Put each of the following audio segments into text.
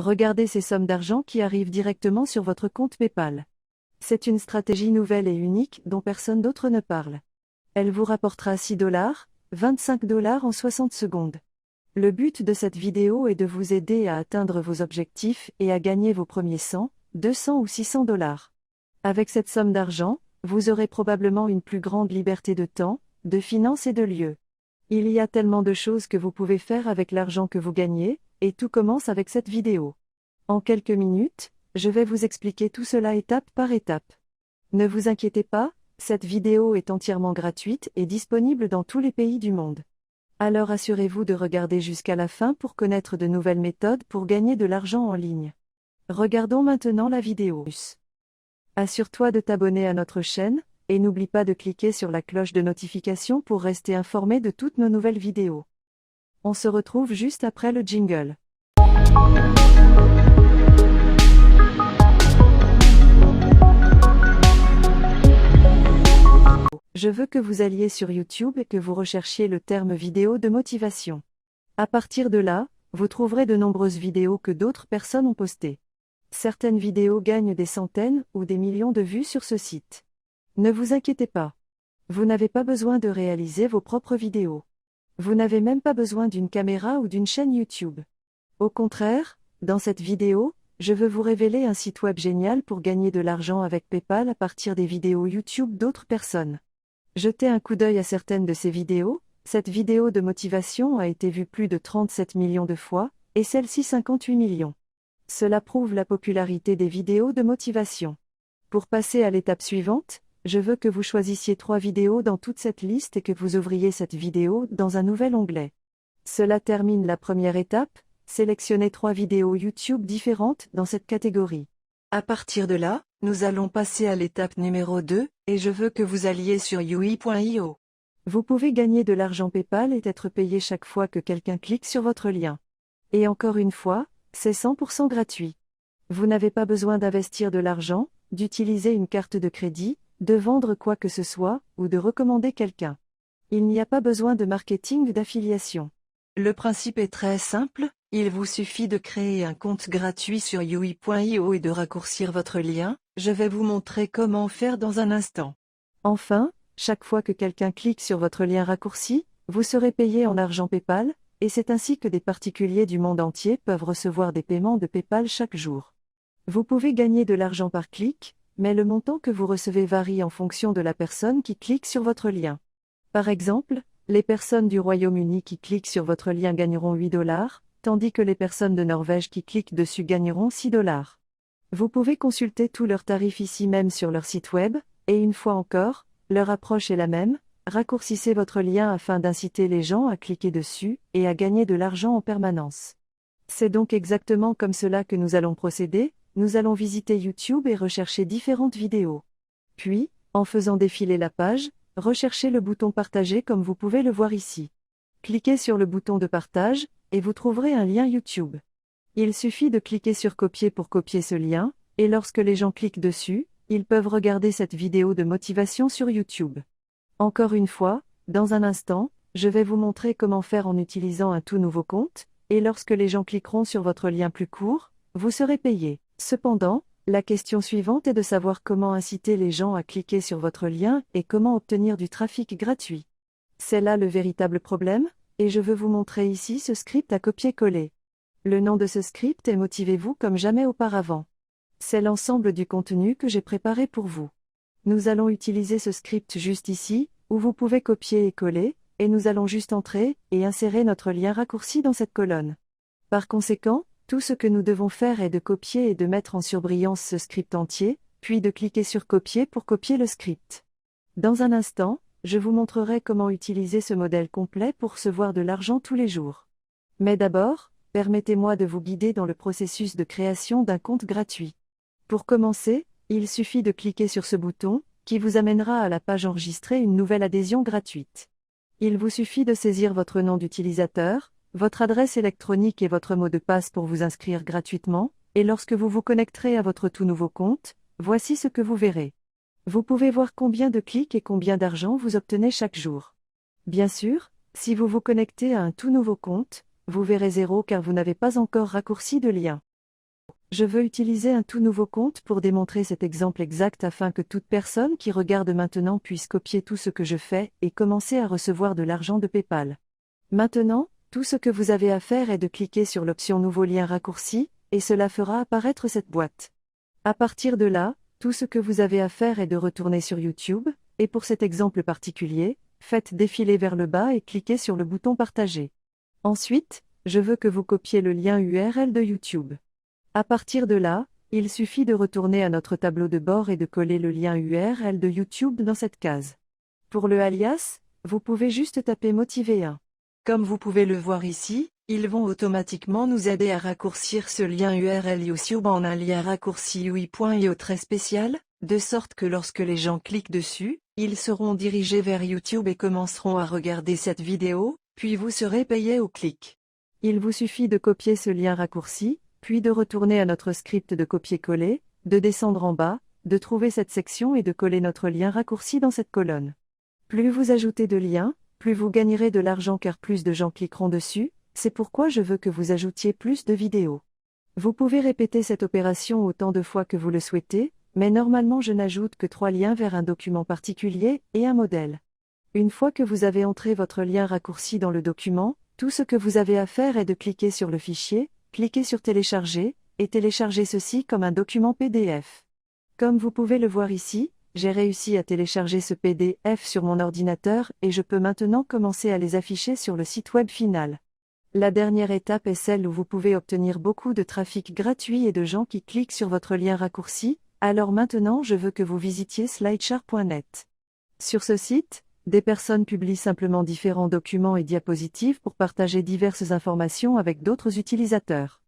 Regardez ces sommes d'argent qui arrivent directement sur votre compte PayPal. C'est une stratégie nouvelle et unique dont personne d'autre ne parle. Elle vous rapportera 6 $, 25 $ en 60 secondes. Le but de cette vidéo est de vous aider à atteindre vos objectifs et à gagner vos premiers 100, 200 ou 600 $. Avec cette somme d'argent, vous aurez probablement une plus grande liberté de temps, de finances et de lieu. Il y a tellement de choses que vous pouvez faire avec l'argent que vous gagnez, et tout commence avec cette vidéo. En quelques minutes, je vais vous expliquer tout cela étape par étape. Ne vous inquiétez pas, cette vidéo est entièrement gratuite et disponible dans tous les pays du monde. Alors assurez-vous de regarder jusqu'à la fin pour connaître de nouvelles méthodes pour gagner de l'argent en ligne. Regardons maintenant la vidéo. Assure-toi de t'abonner à notre chaîne, et n'oublie pas de cliquer sur la cloche de notification pour rester informé de toutes nos nouvelles vidéos. On se retrouve juste après le jingle. Je veux que vous alliez sur YouTube et que vous recherchiez le terme vidéo de motivation. À partir de là, vous trouverez de nombreuses vidéos que d'autres personnes ont postées. Certaines vidéos gagnent des centaines ou des millions de vues sur ce site. Ne vous inquiétez pas. Vous n'avez pas besoin de réaliser vos propres vidéos. Vous n'avez même pas besoin d'une caméra ou d'une chaîne YouTube. Au contraire, dans cette vidéo, je veux vous révéler un site web génial pour gagner de l'argent avec PayPal à partir des vidéos YouTube d'autres personnes. Jetez un coup d'œil à certaines de ces vidéos. Cette vidéo de motivation a été vue plus de 37 millions de fois, et celle-ci 58 millions. Cela prouve la popularité des vidéos de motivation. Pour passer à l'étape suivante, je veux que vous choisissiez 3 vidéos dans toute cette liste et que vous ouvriez cette vidéo dans un nouvel onglet. Cela termine la première étape, sélectionnez 3 vidéos YouTube différentes dans cette catégorie. À partir de là, nous allons passer à l'étape numéro 2, et je veux que vous alliez sur UI.io. Vous pouvez gagner de l'argent PayPal et être payé chaque fois que quelqu'un clique sur votre lien. Et encore une fois, c'est 100% gratuit. Vous n'avez pas besoin d'investir de l'argent, d'utiliser une carte de crédit, de vendre quoi que ce soit, ou de recommander quelqu'un. Il n'y a pas besoin de marketing d'affiliation. Le principe est très simple, il vous suffit de créer un compte gratuit sur UI.io et de raccourcir votre lien, je vais vous montrer comment faire dans un instant. Enfin, chaque fois que quelqu'un clique sur votre lien raccourci, vous serez payé en argent PayPal, et c'est ainsi que des particuliers du monde entier peuvent recevoir des paiements de PayPal chaque jour. Vous pouvez gagner de l'argent par clic, mais le montant que vous recevez varie en fonction de la personne qui clique sur votre lien. Par exemple, les personnes du Royaume-Uni qui cliquent sur votre lien gagneront 8 $, tandis que les personnes de Norvège qui cliquent dessus gagneront 6 $. Vous pouvez consulter tous leurs tarifs ici même sur leur site web, et une fois encore, leur approche est la même, raccourcissez votre lien afin d'inciter les gens à cliquer dessus, et à gagner de l'argent en permanence. C'est donc exactement comme cela que nous allons procéder, nous allons visiter YouTube et rechercher différentes vidéos. Puis, en faisant défiler la page, recherchez le bouton partager comme vous pouvez le voir ici. Cliquez sur le bouton de partage, et vous trouverez un lien YouTube. Il suffit de cliquer sur copier pour copier ce lien, et lorsque les gens cliquent dessus, ils peuvent regarder cette vidéo de motivation sur YouTube. Encore une fois, dans un instant, je vais vous montrer comment faire en utilisant un tout nouveau compte, et lorsque les gens cliqueront sur votre lien plus court, vous serez payé. Cependant, la question suivante est de savoir comment inciter les gens à cliquer sur votre lien et comment obtenir du trafic gratuit. C'est là le véritable problème, et je veux vous montrer ici ce script à copier-coller. Le nom de ce script est Motivez-vous comme jamais auparavant. C'est l'ensemble du contenu que j'ai préparé pour vous. Nous allons utiliser ce script juste ici, où vous pouvez copier et coller, et nous allons juste entrer et insérer notre lien raccourci dans cette colonne. Par conséquent, tout ce que nous devons faire est de copier et de mettre en surbrillance ce script entier, puis de cliquer sur copier pour copier le script. Dans un instant, je vous montrerai comment utiliser ce modèle complet pour recevoir de l'argent tous les jours. Mais d'abord, permettez-moi de vous guider dans le processus de création d'un compte gratuit. Pour commencer, il suffit de cliquer sur ce bouton, qui vous amènera à la page enregistrer une nouvelle adhésion gratuite. Il vous suffit de saisir votre nom d'utilisateur, votre adresse électronique et votre mot de passe pour vous inscrire gratuitement, et lorsque vous vous connecterez à votre tout nouveau compte, voici ce que vous verrez. Vous pouvez voir combien de clics et combien d'argent vous obtenez chaque jour. Bien sûr, si vous vous connectez à un tout nouveau compte, vous verrez 0 car vous n'avez pas encore raccourci de lien. Je veux utiliser un tout nouveau compte pour démontrer cet exemple exact afin que toute personne qui regarde maintenant puisse copier tout ce que je fais et commencer à recevoir de l'argent de PayPal. Maintenant, tout ce que vous avez à faire est de cliquer sur l'option Nouveau lien raccourci, et cela fera apparaître cette boîte. À partir de là, tout ce que vous avez à faire est de retourner sur YouTube, et pour cet exemple particulier, faites défiler vers le bas et cliquez sur le bouton Partager. Ensuite, je veux que vous copiez le lien URL de YouTube. À partir de là, il suffit de retourner à notre tableau de bord et de coller le lien URL de YouTube dans cette case. Pour le alias, vous pouvez juste taper Motiver 1. Comme vous pouvez le voir ici, ils vont automatiquement nous aider à raccourcir ce lien URL YouTube en un lien raccourci UI.io très spécial, de sorte que lorsque les gens cliquent dessus, ils seront dirigés vers YouTube et commenceront à regarder cette vidéo, puis vous serez payé au clic. Il vous suffit de copier ce lien raccourci, puis de retourner à notre script de copier-coller, de descendre en bas, de trouver cette section et de coller notre lien raccourci dans cette colonne. Plus vous ajoutez de liens, plus vous gagnerez de l'argent car plus de gens cliqueront dessus, c'est pourquoi je veux que vous ajoutiez plus de vidéos. Vous pouvez répéter cette opération autant de fois que vous le souhaitez, mais normalement je n'ajoute que 3 liens vers un document particulier et un modèle. Une fois que vous avez entré votre lien raccourci dans le document, tout ce que vous avez à faire est de cliquer sur le fichier, cliquez sur Télécharger, et télécharger ceci comme un document PDF. Comme vous pouvez le voir ici, j'ai réussi à télécharger ce PDF sur mon ordinateur et je peux maintenant commencer à les afficher sur le site web final. La dernière étape est celle où vous pouvez obtenir beaucoup de trafic gratuit et de gens qui cliquent sur votre lien raccourci, alors maintenant je veux que vous visitiez slideshare.net. Sur ce site, des personnes publient simplement différents documents et diapositives pour partager diverses informations avec d'autres utilisateurs.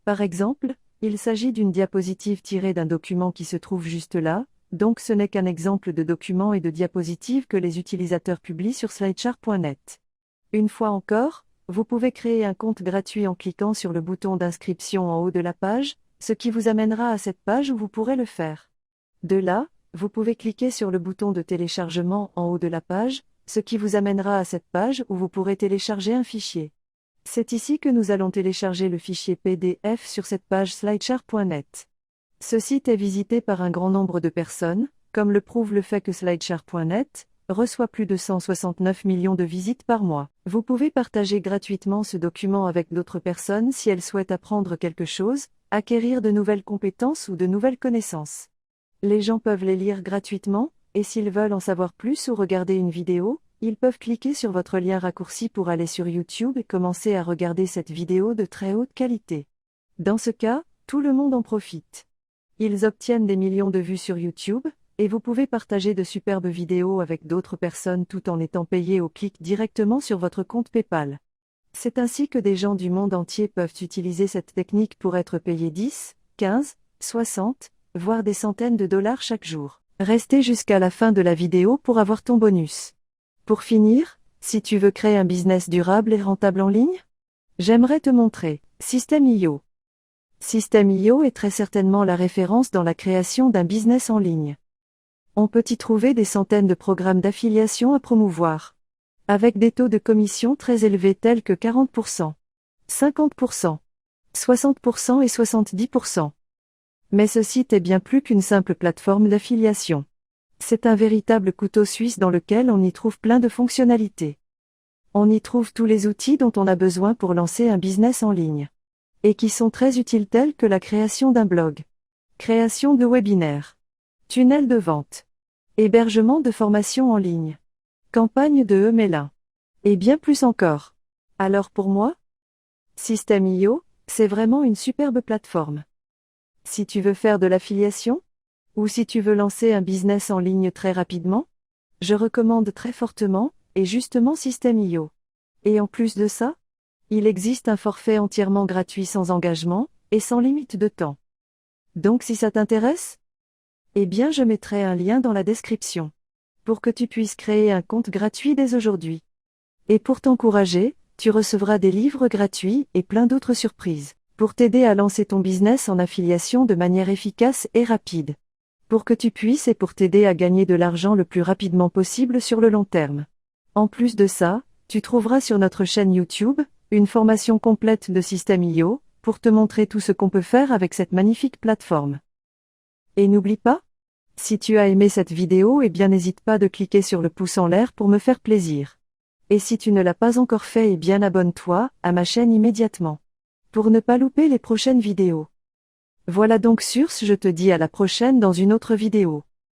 Par exemple, il s'agit d'une diapositive tirée d'un document qui se trouve juste là, donc ce n'est qu'un exemple de document et de diapositive que les utilisateurs publient sur slideshare.net. Une fois encore, vous pouvez créer un compte gratuit en cliquant sur le bouton d'inscription en haut de la page, ce qui vous amènera à cette page où vous pourrez le faire. De là, vous pouvez cliquer sur le bouton de téléchargement en haut de la page, ce qui vous amènera à cette page où vous pourrez télécharger un fichier. C'est ici que nous allons télécharger le fichier PDF sur cette page slideshare.net. Ce site est visité par un grand nombre de personnes, comme le prouve le fait que slideshare.net reçoit plus de 169 millions de visites par mois. Vous pouvez partager gratuitement ce document avec d'autres personnes si elles souhaitent apprendre quelque chose, acquérir de nouvelles compétences ou de nouvelles connaissances. Les gens peuvent les lire gratuitement, et s'ils veulent en savoir plus ou regarder une vidéo, ils peuvent cliquer sur votre lien raccourci pour aller sur YouTube et commencer à regarder cette vidéo de très haute qualité. Dans ce cas, tout le monde en profite. Ils obtiennent des millions de vues sur YouTube, et vous pouvez partager de superbes vidéos avec d'autres personnes tout en étant payé au clic directement sur votre compte PayPal. C'est ainsi que des gens du monde entier peuvent utiliser cette technique pour être payés 10, 15, 60, voire des centaines de dollars chaque jour. Restez jusqu'à la fin de la vidéo pour avoir ton bonus. Pour finir, si tu veux créer un business durable et rentable en ligne, j'aimerais te montrer System.io. System.io est très certainement la référence dans la création d'un business en ligne. On peut y trouver des centaines de programmes d'affiliation à promouvoir, avec des taux de commission très élevés tels que 40%, 50%, 60% et 70%. Mais ce site est bien plus qu'une simple plateforme d'affiliation. C'est un véritable couteau suisse dans lequel on y trouve plein de fonctionnalités. On y trouve tous les outils dont on a besoin pour lancer un business en ligne. Et qui sont très utiles tels que la création d'un blog, création de webinaires, tunnel de vente, hébergement de formations en ligne, campagne de email, et bien plus encore. Alors pour moi, System.io, c'est vraiment une superbe plateforme. Si tu veux faire de l'affiliation, ou si tu veux lancer un business en ligne très rapidement, je recommande très fortement, et justement System.io. Et en plus de ça, il existe un forfait entièrement gratuit sans engagement, et sans limite de temps. Donc si ça t'intéresse, eh bien je mettrai un lien dans la description, pour que tu puisses créer un compte gratuit dès aujourd'hui. Et pour t'encourager, tu recevras des livres gratuits et plein d'autres surprises, pour t'aider à lancer ton business en affiliation de manière efficace et rapide. Pour que tu puisses et pour t'aider à gagner de l'argent le plus rapidement possible sur le long terme. En plus de ça, tu trouveras sur notre chaîne YouTube, une formation complète de System.io, pour te montrer tout ce qu'on peut faire avec cette magnifique plateforme. Et n'oublie pas, si tu as aimé cette vidéo, n'hésite pas de cliquer sur le pouce en l'air pour me faire plaisir. Et si tu ne l'as pas encore fait, abonne-toi à ma chaîne immédiatement, pour ne pas louper les prochaines vidéos. Voilà donc sur ce, je te dis à la prochaine dans une autre vidéo.